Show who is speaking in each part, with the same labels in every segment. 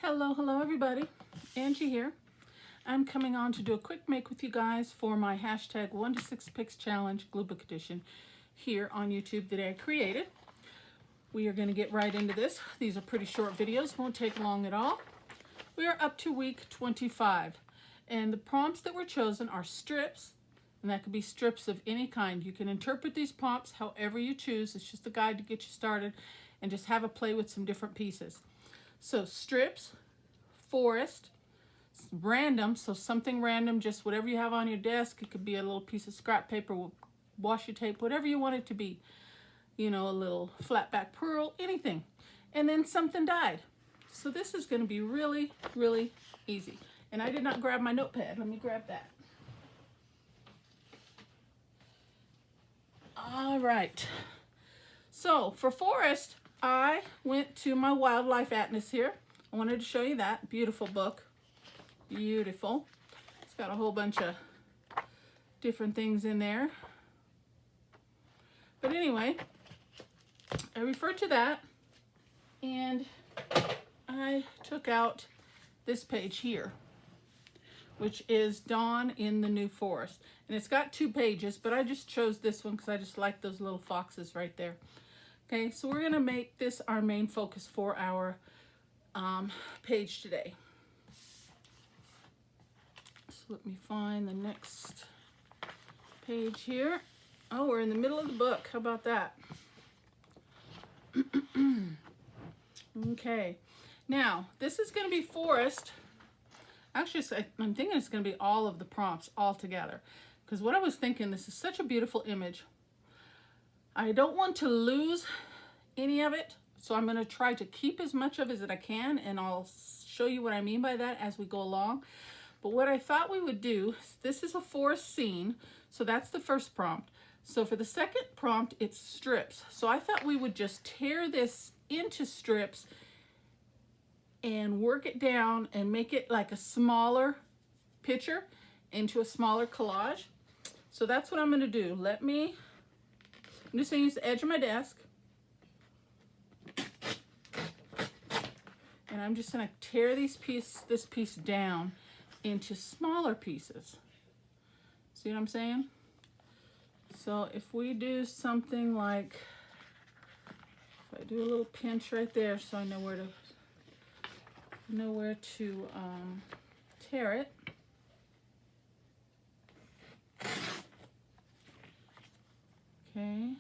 Speaker 1: Hello everybody. Angie here. I'm coming on to do a quick make with you guys for my hashtag 1 to 6 Picks Challenge Glue Book Edition here on YouTube that I created. We are going to get right into this. These are pretty short videos, won't take long at all. We are up to week 25 and the prompts that were chosen are strips, and that could be strips of any kind. You can interpret these prompts however you choose. It's just a guide to get you started and just have a play with some different pieces. So strips, forest, random, so something random, just whatever you have on your desk. It could be a little piece of scrap paper, washi tape, whatever you want it to be. You know, a little flat back pearl, anything. And then something dyed. So this is going to be really, really easy. And I did not grab my notepad. Let me grab that. All right. So for forest, I went to my Wildlife Atlas here. I wanted to show you that. Beautiful book. Beautiful. It's got a whole bunch of different things in there. But anyway, I referred to that and I took out this page here, which is Dawn in the New Forest. And it's got 2 pages, but I just chose this one because I just like those little foxes right there. Okay, so we're going to make this our main focus for our page today. So let me find the next page here. Oh, we're in the middle of the book. How about that? Okay, now this is going to be forest. Actually, I'm thinking it's going to be all of the prompts all together. Because what I was thinking, this is such a beautiful image. I don't want to lose any of it, so I'm going to try to keep as much of it as I can, and I'll show you what I mean by that as we go along. But what I thought we would do, this is a forest scene, so that's the first prompt. So for the second prompt, it's strips. So I thought we would just tear this into strips and work it down and make it like a smaller picture into a smaller collage. So that's what I'm going to do. I'm just going to use the edge of my desk. And I'm just going to tear this piece down into smaller pieces. See what I'm saying? So if we do something like, if I do a little pinch right there so I know where to tear it. Okay,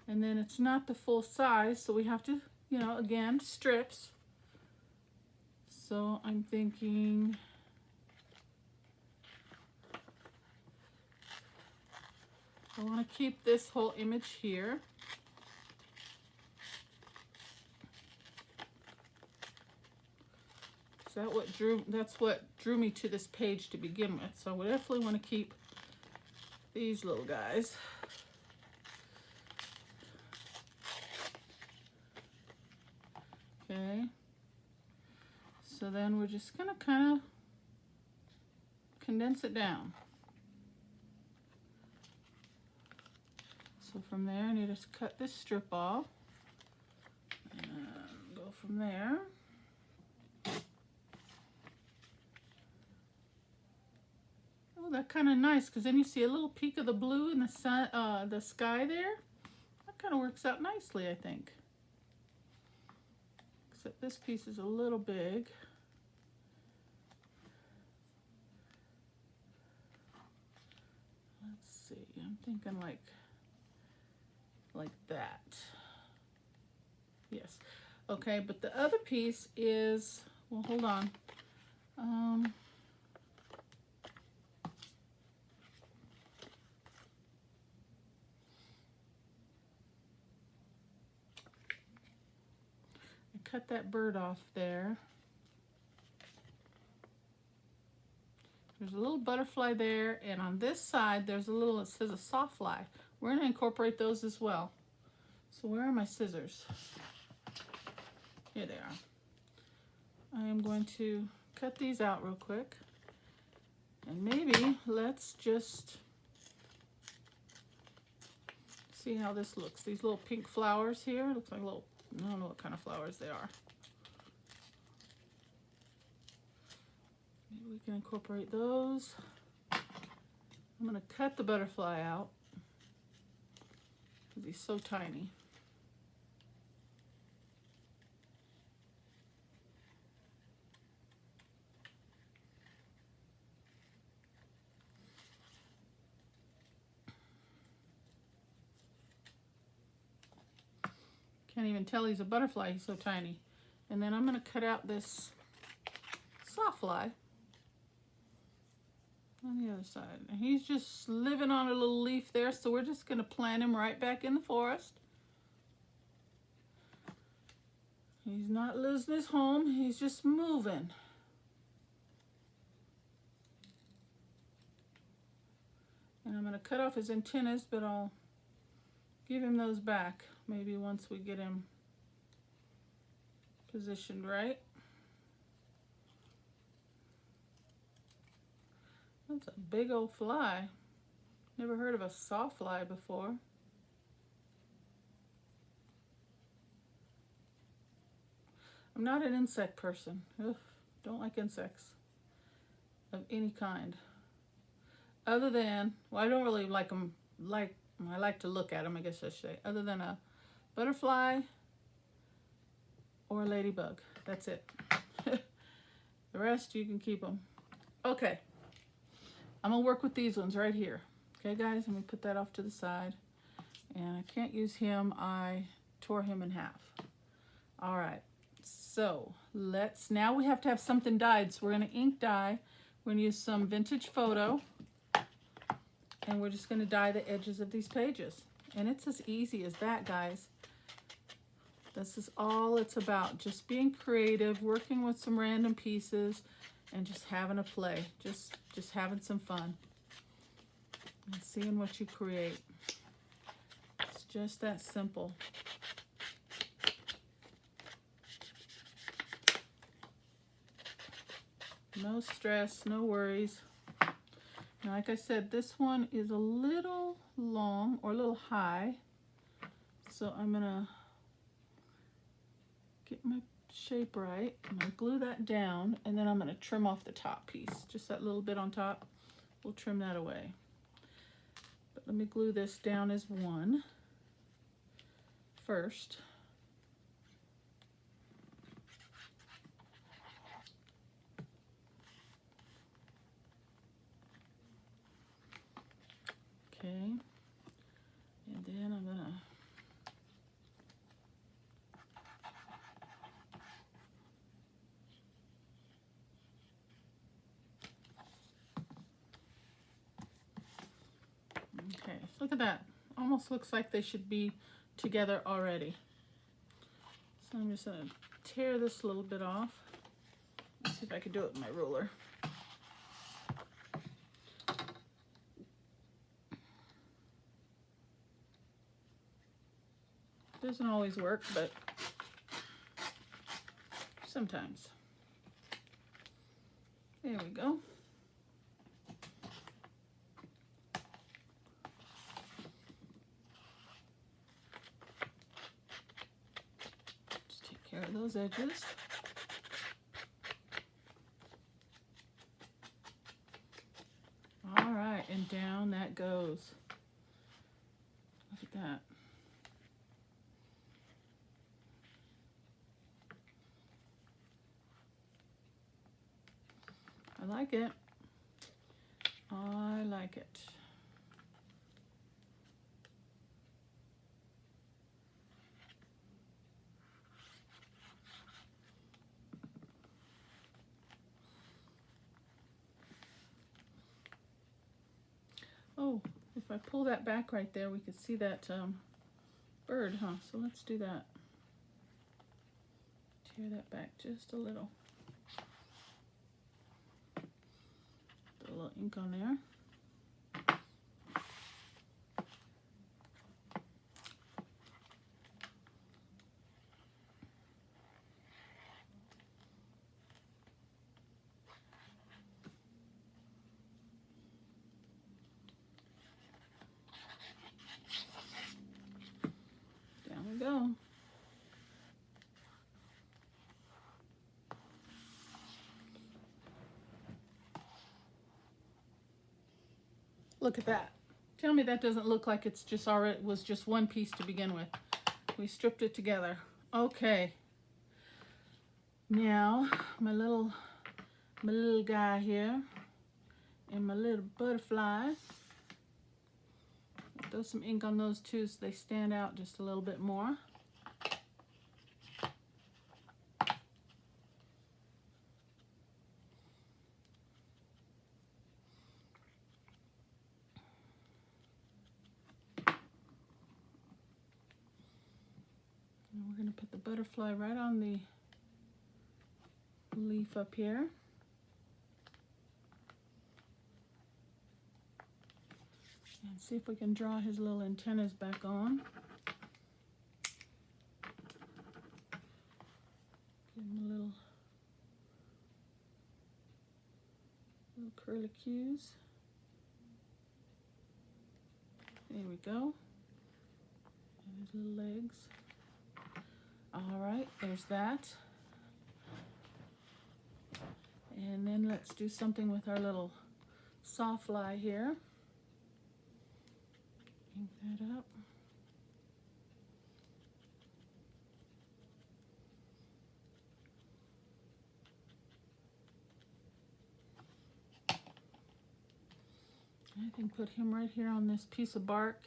Speaker 1: and then it's not the full size, so we have to, you know, again, strips. So I'm thinking I want to keep this whole image here. So that's what drew me to this page to begin with. So we definitely want to keep these little guys. Okay, so then we're just going to kind of condense it down. So from there, I need to cut this strip off and go from there. Oh, that's kind of nice because then you see a little peek of the blue in the sun, the sky there. That kind of works out nicely, I think. Except this piece is a little big. Let's see, I'm thinking like that. Yes. Okay, but the other piece is, well, hold on. Cut that bird off there. There's a little butterfly there, and on this side there's a little, it says a sawfly. We're going to incorporate those as well. So where are my scissors? Here they are. I am going to cut these out real quick, and maybe let's just see how this looks. These little pink flowers here, looks like little, I don't know what kind of flowers they are. can incorporate those. I'm going to cut the butterfly out because he's so tiny. Can't even tell he's a butterfly, he's so tiny. And then I'm going to cut out this sawfly on the other side. And he's just living on a little leaf there, so we're just going to plant him right back in the forest. He's not losing his home, he's just moving. And I'm going to cut off his antennas, but I'll give him those back maybe once we get him positioned right. That's a big old fly. Never heard of a sawfly before. I'm not an insect person. Ugh, don't like insects of any kind. Other than, well, I don't really like them, I like to look at them, I guess I should say. Other than a butterfly or a ladybug. That's it. The rest, you can keep them. Okay. I'm going to work with these ones right here. Okay, guys? Let me put that off to the side. And I can't use him. I tore him in half. All right. So, now we have to have something dyed. So, we're going to ink dye. We're going to use some vintage photo. And we're just going to dye the edges of these pages. And it's as easy as that, guys. This is all it's about. Just being creative, working with some random pieces, and just having a play. Just having some fun. And seeing what you create. It's just that simple. No stress, no worries. Now, like I said, this one is a little long or a little high. So I'm going to get my shape right. I'm going to glue that down, and then I'm going to trim off the top piece. Just that little bit on top. We'll trim that away. But let me glue this down as one first. Okay, and then I'm gonna okay, look at that. Almost looks like they should be together already. So I'm just gonna tear this a little bit off. Let's see if I can do it with my ruler. Doesn't always work, but sometimes. There we go. Just take care of those edges. All right, and down that goes. Look at that. I like it. I like it. Oh, if I pull that back right there, we could see that bird, huh? So let's do that. Tear that back just a little. Put a little ink on there. Down we go. Look at that. Tell me that doesn't look like it's just already was just one piece to begin with. We stripped it together. Okay. Now my little guy here and my little butterfly. Throw some ink on those too so they stand out just a little bit more. And we're going to put the butterfly right on the leaf up here. And see if we can draw his little antennas back on. Give him a little curlicues. There we go. And his little legs. All right, there's that. And then let's do something with our little sawfly here. Ink that up. I think put him right here on this piece of bark.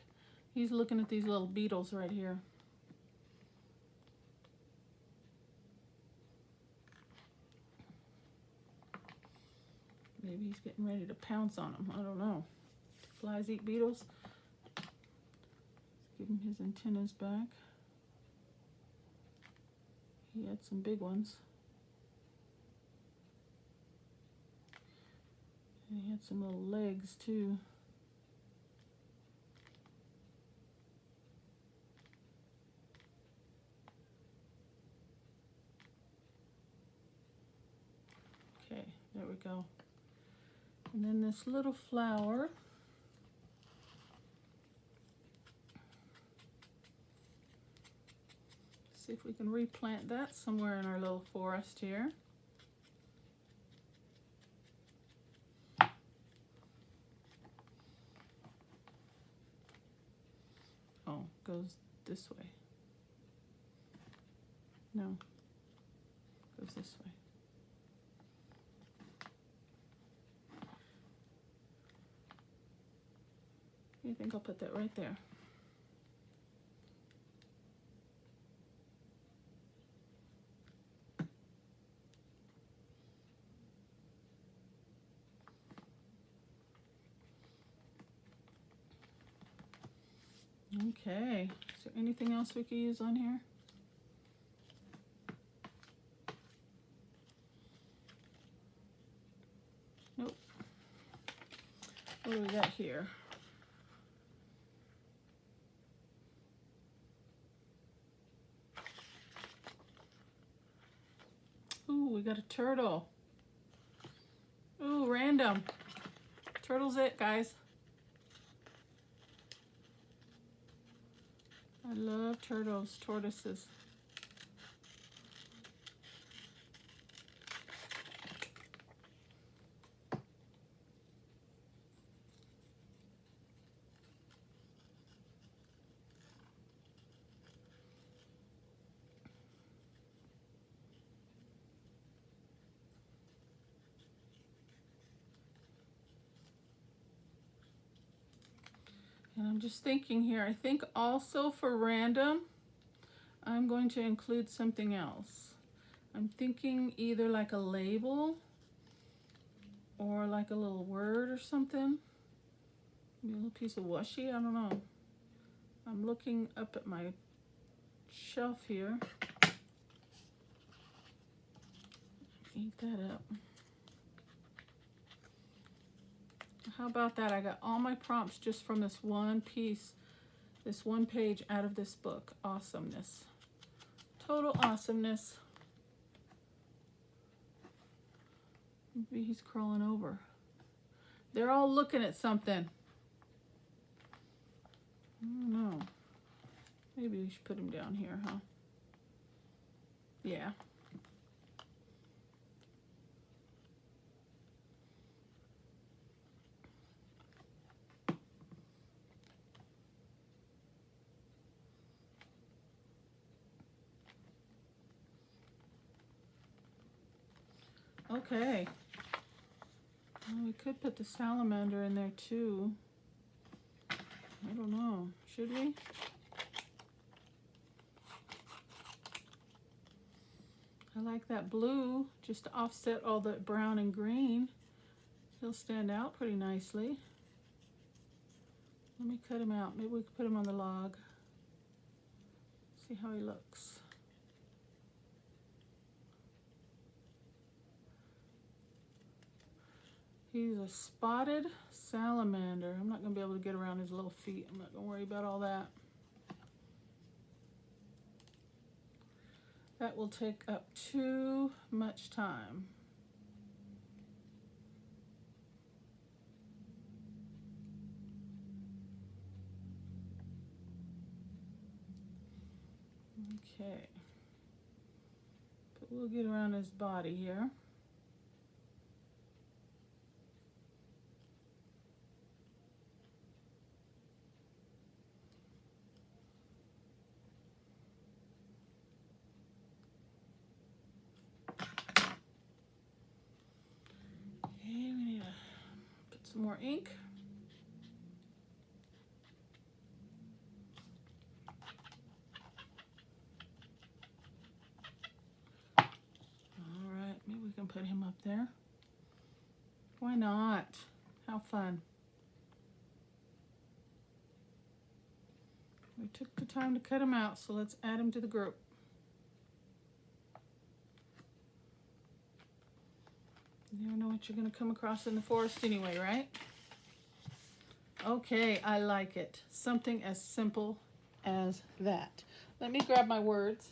Speaker 1: He's looking at these little beetles right here. Maybe he's getting ready to pounce on them. I don't know. Flies eat beetles. Let's give him his antennas back. He had some big ones. And he had some little legs too. Okay, there we go. And then this little flower. See if we can replant that somewhere in our little forest here. Oh, goes this way. No, goes this way. I think I'll put that right there. Okay, is there anything else we could use on here? Nope. What do we got here? Ooh, we got a turtle. Ooh, random. Turtle's it, guys. I love turtles, tortoises. And I'm just thinking here, I think also for random, I'm going to include something else. I'm thinking either like a label or like a little word or something. Maybe a little piece of washi, I don't know. I'm looking up at my shelf here. Ink that up. How about that? I got all my prompts just from this one piece, this one page out of this book. Awesomeness. Total awesomeness. Maybe he's crawling over. They're all looking at something. I don't know. Maybe we should put him down here, huh? Yeah. Okay. Well, we could put the salamander in there too. I don't know. Should we? I like that blue just to offset all the brown and green. He'll stand out pretty nicely. Let me cut him out. Maybe we could put him on the log. See how he looks. He's a spotted salamander. I'm not going to be able to get around his little feet. I'm not going to worry about all that. That will take up too much time. Okay. But we'll get around his body here. Some more ink. All right, maybe we can put him up there. Why not? How fun. We took the time to cut him out, so let's add him to the group. You never know what you're going to come across in the forest anyway, right? Okay, I like it. Something as simple as that. Let me grab my words.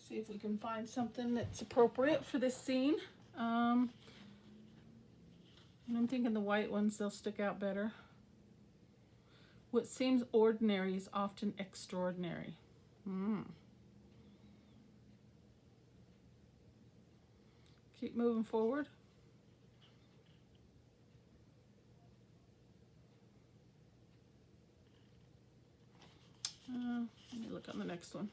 Speaker 1: See if we can find something that's appropriate for this scene. And I'm thinking the white ones, they'll stick out better. What seems ordinary is often extraordinary. Keep moving forward. Let me look on the next one.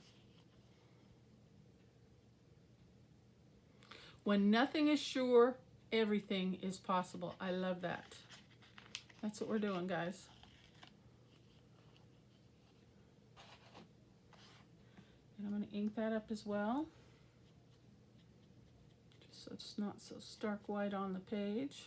Speaker 1: When nothing is sure, everything is possible. I love that. That's what we're doing, guys. And I'm going to ink that up as well, just so it's not so stark white on the page.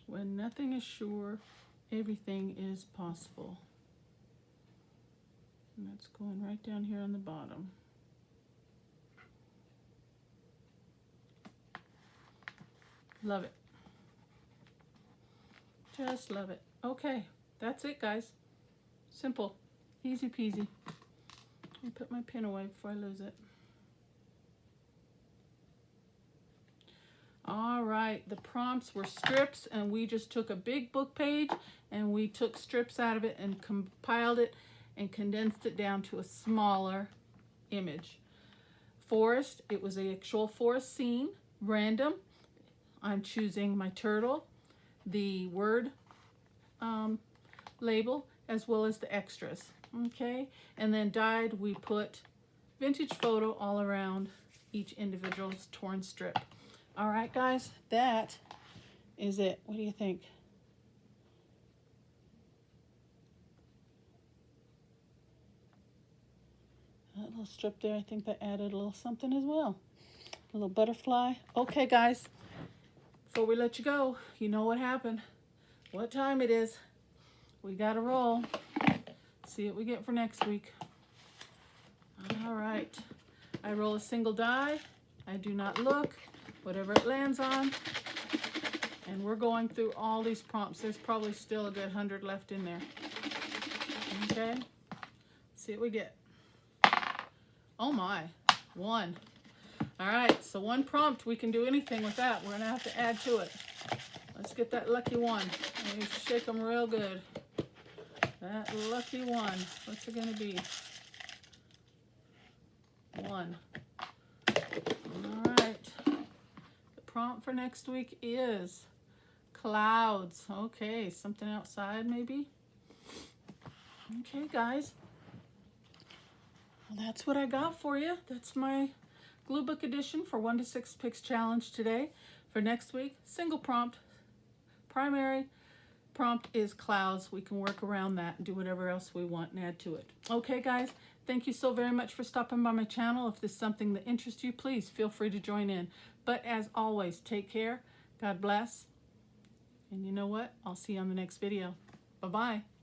Speaker 1: When nothing is sure, everything is possible. And that's going right down here on the bottom. Love it. Just love it. Okay, that's it, guys. Simple, easy peasy. Let me put my pen away before I lose it. All right, the prompts were strips, and we just took a big book page and we took strips out of it and compiled it and condensed it down to a smaller image. Forest, it was the actual forest scene. Random, I'm choosing my turtle, the word label, as well as the extras. Okay, and then dyed, we put vintage photo all around each individual's torn strip. All right, guys, that is it. What do you think? That little strip there, I think that added a little something as well. A little butterfly. Okay, guys, before we let you go, you know what happened. What time it is. We got to roll. See what we get for next week. All right. I roll a single die. I do not look. Whatever it lands on. And we're going through all these prompts. There's probably still a good 100 left in there. Okay. See what we get. Oh my. 1. All right. So 1 prompt. We can do anything with that. We're going to have to add to it. Let's get that lucky 1. Let me shake them real good. That lucky 1. What's it going to be? 1. All right. prompt for next week is clouds. Okay, something outside maybe. Okay, guys. Well, that's what I got for you. That's my glue book edition for 1 to 6 picks challenge today. For next week, single prompt. Primary prompt is clouds. We can work around that and do whatever else we want and add to it. Okay, guys, thank you so very much for stopping by my channel. If this is something that interests you, please feel free to join in. But as always, take care. God bless. And you know what? I'll see you on the next video. Bye-bye.